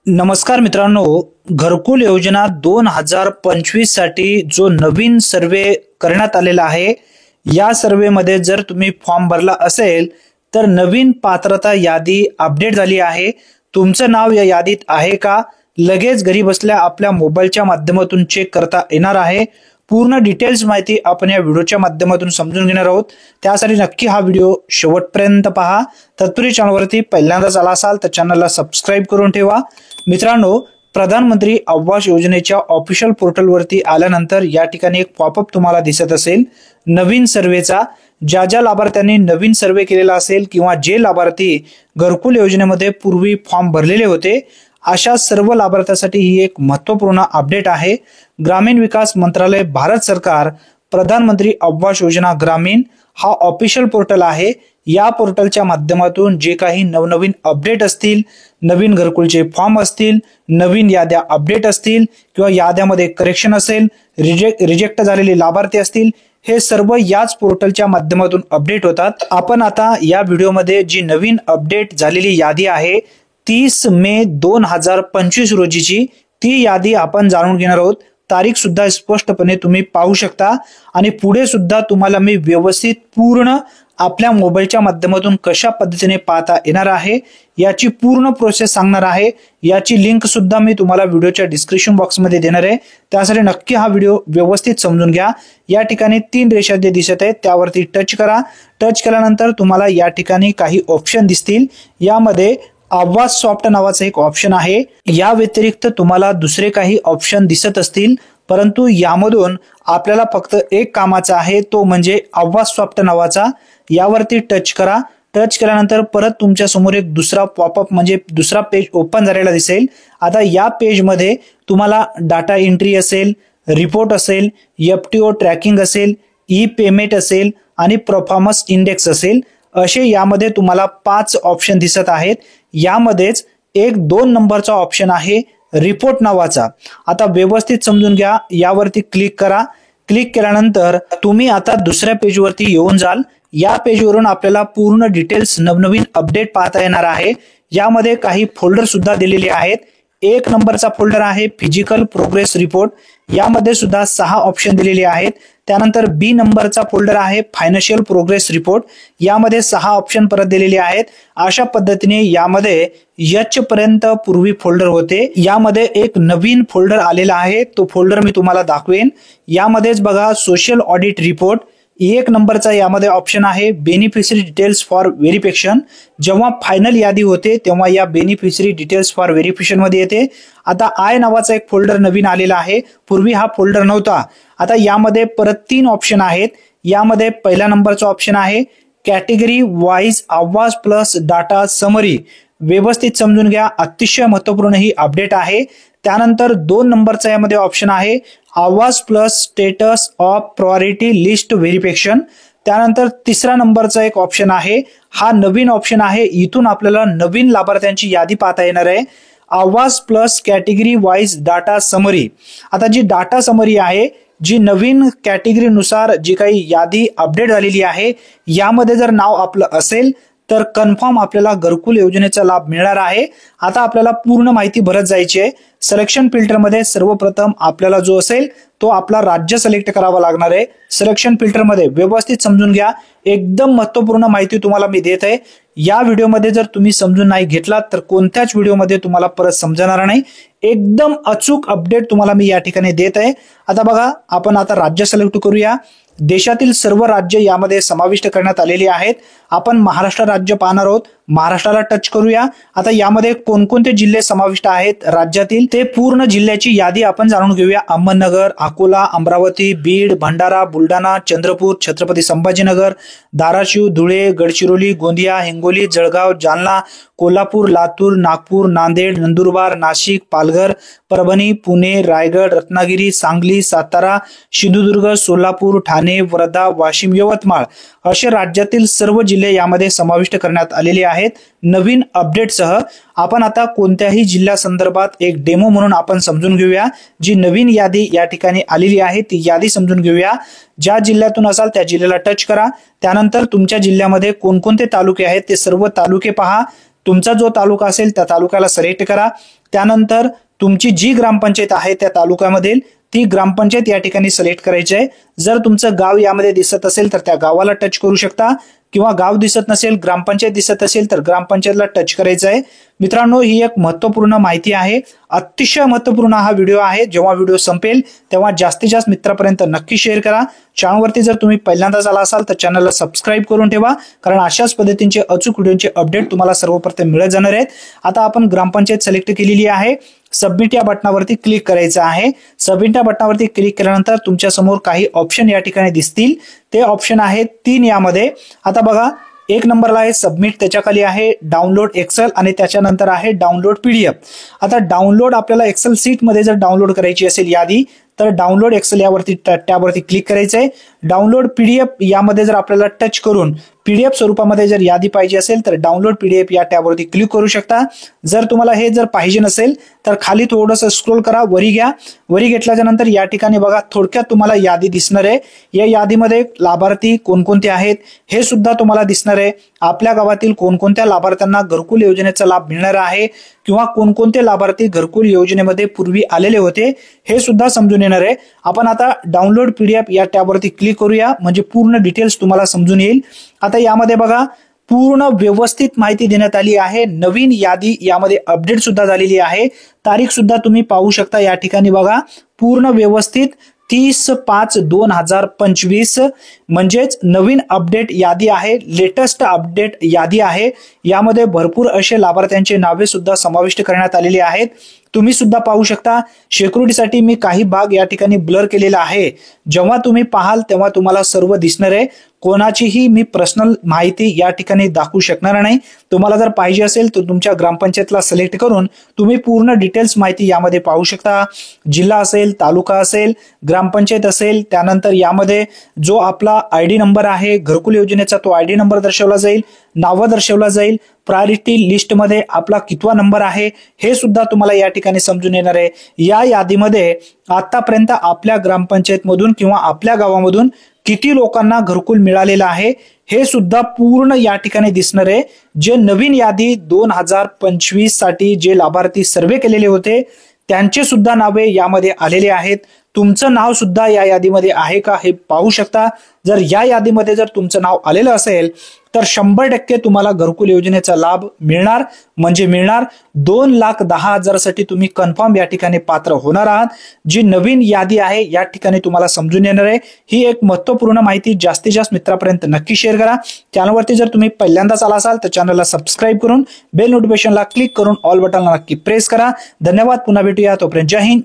नमस्कार मित्रांनो, घरकुल योजना 2025 साठी जो नवीन सर्वे करण्यात आलेला आहे, या सर्वेमध्ये जर तुम्ही फॉर्म भरला असेल तर नवीन पात्रता यादी अपडेट झाली आहे। तुमचं नाव या यादीत आहे का लगेच घरी बसल्या आपल्या मोबाईलच्या माध्यमातून चेक करता येणार आहे। पूर्ण डिटेल्स माहिती आपण या व्हिडिओच्या माध्यमातून समजून घेणार आहोत। त्यासाठी नक्की हा व्हिडिओ शेवटपर्यंत पहा। तत्पूर्वी चॅनलवरती पहिल्यांदाच आला असाल तर चॅनलला सबस्क्राइब करून ठेवा। मित्रांनो, प्रधानमंत्री आवास योजनेच्या ऑफिशियल पोर्टलवरती आल्यानंतर या ठिकाणी एक पॉपअप तुम्हाला दिसत असेल नवीन सर्वेचा। ज्या लाभार्थ्यांनी नवीन सर्वे केलेला असेल किंवा जे लाभार्थी घरकुल योजनेमध्ये पूर्वी फॉर्म भरलेले होते, अशा सर्व लाभार्थ्यांसाठी ही एक महत्त्वपूर्ण अपडेट आहे। ग्रामीण विकास मंत्रालय, भारत सरकार, प्रधानमंत्री आवास योजना ग्रामीण हा ऑफिशियल पोर्टल आहे। या पोर्टलच्या माध्यमातून जे काही नवनवीन अपडेट असतील, नवीन घरकुलचे फॉर्म असतील, नवीन याद्या अपडेट असतील किंवा याद्यामध्ये करेक्शन असेल, रिजेक्ट झालेले लाभार्थी असतील, हे सर्व याच पोर्टलच्या माध्यमातून अपडेट होतात। आपण आता या व्हिडिओमध्ये जी नवीन अपडेट झालेली यादी आहे 30 मे 2025 रोजीची ती यादी आपण जाणून घेणार आहोत। तारीख सुद्धा स्पष्टपणे तुम्ही पाहू शकता आणि पुढे सुद्धा तुम्हाला मी व्यवस्थित पूर्ण आपल्या मोबाईलच्या माध्यमातून कशा पद्धतीने पाहता येणार आहे याची पूर्ण प्रोसेस सांगणार आहे। याची लिंक सुद्धा मी तुम्हाला व्हिडिओच्या डिस्क्रिप्शन बॉक्समध्ये देणार आहे। त्यासाठी नक्की हा व्हिडिओ व्यवस्थित समजून घ्या। या ठिकाणी 3 रेषा जे दिसत आहेत त्यावरती टच करा। टच केल्यानंतर तुम्हाला या ठिकाणी काही ऑप्शन दिसतील। यामध्ये आवास सॉफ्ट नावाचा एक ऑप्शन आहे। या व्यतिरिक्त तुम्हाला दुसरे काही ऑप्शन दिसत असतील, परंतु यामधून आपल्याला फक्त एक कामाचा आहे, तो म्हणजे आवास सॉफ्ट नावाचा। यावरती टच करा। टच केल्यानंतर परत तुमच्या समोर एक दुसरा पॉपअप म्हणजे दुसरा पेज ओपन झालेला दिसेल। आता या पेजमध्ये तुम्हाला डाटा एंट्री असेल, रिपोर्ट असेल, एफटीओ ट्रॅकिंग असेल, ई पेमेंट असेल आणि परफॉर्मन्स इंडेक्स असेल, असे यामध्ये तुम्हाला 5 ऑप्शन दिसत आहेत। यामध्येच एक 2 नंबरचा ऑप्शन आहे रिपोर्ट नावाचा। आता व्यवस्थित समजून घ्या। यावरती क्लिक करा। क्लिक केल्यानंतर तुम्ही आता दुसऱ्या पेजवरती येऊन जाल। या पेजवरून आपल्याला पूर्ण डिटेल्स नवनवीन अपडेट पाहता येणार आहे। यामध्ये काही फोल्डर सुद्धा दिलेले आहेत। 1 नंबरचा फोल्डर आहे फिजिकल प्रोग्रेस रिपोर्ट, यामध्ये सुद्धा 6 ऑप्शन दिलेले आहेत। त्यानंतर बी नंबरचा फोल्डर आहे फायनान्शियल प्रोग्रेस रिपोर्ट, यामध्ये 6 ऑप्शन परत दिलेले आहेत। अशा पद्धतीने यामध्ये एच पर्यंत पूर्वी फोल्डर होते। यामध्ये एक नवीन फोल्डर आलेला आहे, तो फोल्डर मी तुम्हाला दाखवेन। यामध्येच बघा सोशल ऑडिट रिपोर्ट, 1 नंबरचा यामध्ये ऑप्शन आहे बेनिफिशरी डिटेल्स फॉर व्हेरिफिकेशन। जेव्हा फायनल यादी होते तेव्हा या बेनिफिशरी डिटेल्स फॉर व्हेरिफिकेशन मध्ये येते। आता आय नावाचा एक फोल्डर नवीन आलेला आहे, पूर्वी हा फोल्डर नव्हता। आता यामध्ये परत 3 ऑप्शन आहेत। यामध्ये पहिला नंबरचा ऑप्शन आहे कॅटेगरी वाईज आवास प्लस डाटा समरी। व्यवस्थित समजून घ्या, अतिशय महत्त्वपूर्ण ही अपडेट आहे। त्यानंतर 2 नंबरचा यामध्ये ऑप्शन आहे आवास plus status of priority list verification. त्यानंतर 3रा नंबरचा एक ऑप्शन आहे, हा नवीन ऑप्शन आहे। इथून आपल्याला नवीन लाभार्थ्यांची यादी पाहता येणार आहे, आवास plus category wise data summary. आता जी डाटा समरी आहे, जी नवीन कॅटेगरीनुसार जी काही यादी अपडेट झालेली आहे, यामध्ये जर नाव आपलं असेल तर कन्फर्म आपल्याला घरकुल योजनेचा लाभ मिळणार आहे। आता आपल्याला पूर्ण माहिती भरत जायची आहे। सिलेक्शन फिल्टर मध्ये सर्वप्रथम आपल्याला जो असेल तो आपला राज्य सिलेक्ट करावा लागणार आहे। सिलेक्शन फिल्टर मध्ये व्यवस्थित समजून घ्या, एकदम महत्त्वपूर्ण माहिती तुम्हाला मी देत आहे। या व्हिडिओमध्ये जर तुम्ही समजून नाही घेतला तर कोणत्याच व्हिडिओमध्ये तुम्हाला परत समजणार नाही। एकदम अचूक अपडेट तुम्हाला मी या ठिकाणी देत आहे। आता बघा, आपण आता राज्य सिलेक्ट करूया। देशातील सर्व राज्य यामध्ये समाविष्ट करण्यात आलेली आहेत। आपण महाराष्ट्र राज्य पाहणार आहोत। महाराष्ट्राला टच करूया। आता यामध्ये कोणकोणते जिल्हे समाविष्ट आहेत राज्यातील ते पूर्ण जिल्ह्याची यादी आपण जाणून घेऊया। अहमदनगर, अकोला, अमरावती, बीड, भंडारा, बुलढाणा, चंद्रपूर, छत्रपती संभाजीनगर, धाराशिव, धुळे, गडचिरोली, गोंदिया, हिंगोली, जळगाव, जालना, कोल्हापूर, लातूर, नागपूर, नांदेड, नंदुरबार, नाशिक, पालघर, परभणी, पुणे, रायगड, रत्नागिरी, सांगली, सातारा, सिंधुदुर्ग, सोलापूर, ठाणे, वर्धा, वाशिम, यवतमाळ असे राज्यातील सर्व जिल्हे यामध्ये समाविष्ट करण्यात आलेले आहेत नवीन अपडेटसह। आपण आता कोणत्याही जिल्ह्या संदर्भात एक डेमो म्हणून आपण समजून घेऊया। जी नवीन यादी या ठिकाणी आलेली आहे ती यादी समजून घेऊया। ज्या जिल्ह्यातून असाल त्या जिल्ह्याला टच करा। त्यानंतर तुमच्या जिल्ह्यामध्ये कोणकोणते तालुके आहेत ते सर्व तालुके पहा। तुमचा जो तालुका असेल त्या तालुक्याला सिलेक्ट करा. त्यानंतर तुमची जी ग्रामपंचायत आहे त्या तालुक्यामधील ती ग्रामपंचायत या ठिकाणी सिलेक्ट करायची आहे. जर तुमचं गाव यामध्ये दिसत असेल तर त्या गावाला टच करू शकता, किंवा गाव दिसत नसेल, ग्रामपंचायत दिसत असेल तर ग्रामपंचायतला टच करायचं आहे. मित्रांनो, ही एक महत्त्वपूर्ण माहिती आहे, अतिशय महत्त्वपूर्ण हा व्हिडिओ आहे. जेव्हा व्हिडिओ संपेल तेव्हा जास्तीत जास्त मित्रांपर्यंत नक्की शेअर करा. चॅनलवरती जर तुम्ही पहिल्यांदाच आला असाल तर चॅनलला सबस्क्राईब करून ठेवा, कारण अशाच पद्धतीचे अचूक व्हिडिओचे अपडेट तुम्हाला सर्वप्रथम मिळत जाणार आहेत. आता आपण ग्रामपंचायत सिलेक्ट केलेली आहे. सबमिट या बटनावरती क्लिक करायचं आहे. सबमिट या बटनावरती क्लिक केल्यानंतर तुमच्या समोर काही ऑप्शन या ठिकाणी दिसतील. ते ऑप्शन आहेत 3 यामध्ये. आता बघा, 1 नंबरला आहे सबमिट, त्याच्या खाली आहे डाउनलोड एक्सेल आणि त्याच्यानंतर आहे डाउनलोड पीडीएफ. आता डाउनलोड आपल्याला एक्सेल सीट मध्ये जर डाउनलोड करायची असेल यादी तर डाउनलोड एक्सेल यावरती टॅबवरती क्लिक करायचं आहे. डाउनलोड पीडीएफ यामध्ये जर आपल्याला टच करून पीडीएफ स्वरूपामध्ये जर यादी पाहिजे असेल तर डाउनलोड पीडीएफ या टॅबवरती क्लिक करू शकता. जर तुम्हाला हे जर पाहिजे नसेल तर खाली थोडंसं स्क्रोल करा, वरी घ्या. वरी घेतल्याच्या नंतर या ठिकाणी बघा थोडक्यात तुम्हाला यादी दिसणार आहे. या यादीमध्ये लाभार्थी कोणकोणते आहेत हे सुद्धा तुम्हाला दिसणार आहे. आपल्या गावातील कोणकोणत्या लाभार्थ्यांना घरकुल योजनेचा लाभ मिळणार आहे, किंवा कोणकोणते लाभार्थी घरकुल योजनेमध्ये पूर्वी आलेले होते हे सुद्धा समजून येणार आहे. आपण आता डाउनलोड पीडीएफ या टॅबवरती क्लिक करूया, म्हणजे पूर्ण डिटेल्स तुम्हाला समजून येईल. आता यामध्ये बघा पूर्ण व्यवस्थित माहिती देण्यात आली आहे. नवीन यादी यामध्ये अपडेट सुद्धा झालेली आहे. तारीख सुद्धा तुम्ही पाहू शकता या ठिकाणी बघा, पूर्ण व्यवस्थित 30/5/2025 म्हणजेच नवीन अपडेट यादी आहे, लेटेस्ट अपडेट यादी आहे. यामध्ये भरपूर असे लाभार्थ्यांचे नावे सुद्धा समाविष्ट करण्यात आलेली आहेत. तुम्ही सुद्धा पाहू शकता. सिक्युरिटीसाठी मी काही भाग या ठिकाणी ब्लर केलेला आहे. जेव्हा तुम्ही पाहाल तेव्हा तुम्हाला सर्व दिसणार आहे. कोणाचीही मी पर्सनल माहिती या ठिकाणी दाखवू शकणार नाही. तुम्हाला जर पाहिजे असेल तर तुमच्या ग्रामपंचायतला सिलेक्ट करून तुम्ही पूर्ण डिटेल्स माहिती यामध्ये पाहू शकता. जिल्हा असेल, तालुका असेल, ग्रामपंचायत असेल, त्यानंतर यामध्ये जो आपला आयडी नंबर आहे घरकुल योजनेचा तो आयडी नंबर दर्शवला जाईल, नावं दर्शवला जाईल, प्रायोरिटी लिस्टमध्ये आपला कितवा नंबर आहे हे सुद्धा तुम्हाला या ठिकाणी समजून येणार आहे. या यादीमध्ये आतापर्यंत आपल्या ग्रामपंचायतमधून किंवा आपल्या गावामधून किती लोकांना घरकुल मिळालेलं आहे हे सुद्धा पूर्ण या ठिकाणी दिसणार आहे. जे नवीन यादी 2025 साठी जे लाभार्थी सर्वे केलेले होते त्यांचे सुद्धा नावे यामध्ये आलेले आहेत. तुमचं नाव सुद्धा या यादीमध्ये आहे का हे पाहू शकता. जर या यादीमध्ये जर तुमचं नाव आलेलं असेल तर 100% तुम्हाला घरकुल योजनेचा लाभ मिळणार, म्हणजे मिळणार. 2,10,000 साठी तुम्ही कन्फर्म या ठिकाणी पात्र होणार आहात. जी नवीन यादी आहे या ठिकाणी तुम्हाला समजून येणार आहे. ही एक महत्त्वपूर्ण माहिती जास्तीत जास्त मित्रांपर्यंत नक्की शेअर करा. चॅनलवरती जर तुम्ही पहिल्यांदाच आला असाल तर चॅनलला सबस्क्राईब करून बेल नोटिफिकेशनला क्लिक करून ऑल बटनला नक्की प्रेस करा. धन्यवाद. पुन्हा भेटूया. तोपर्यंत जय हिंद.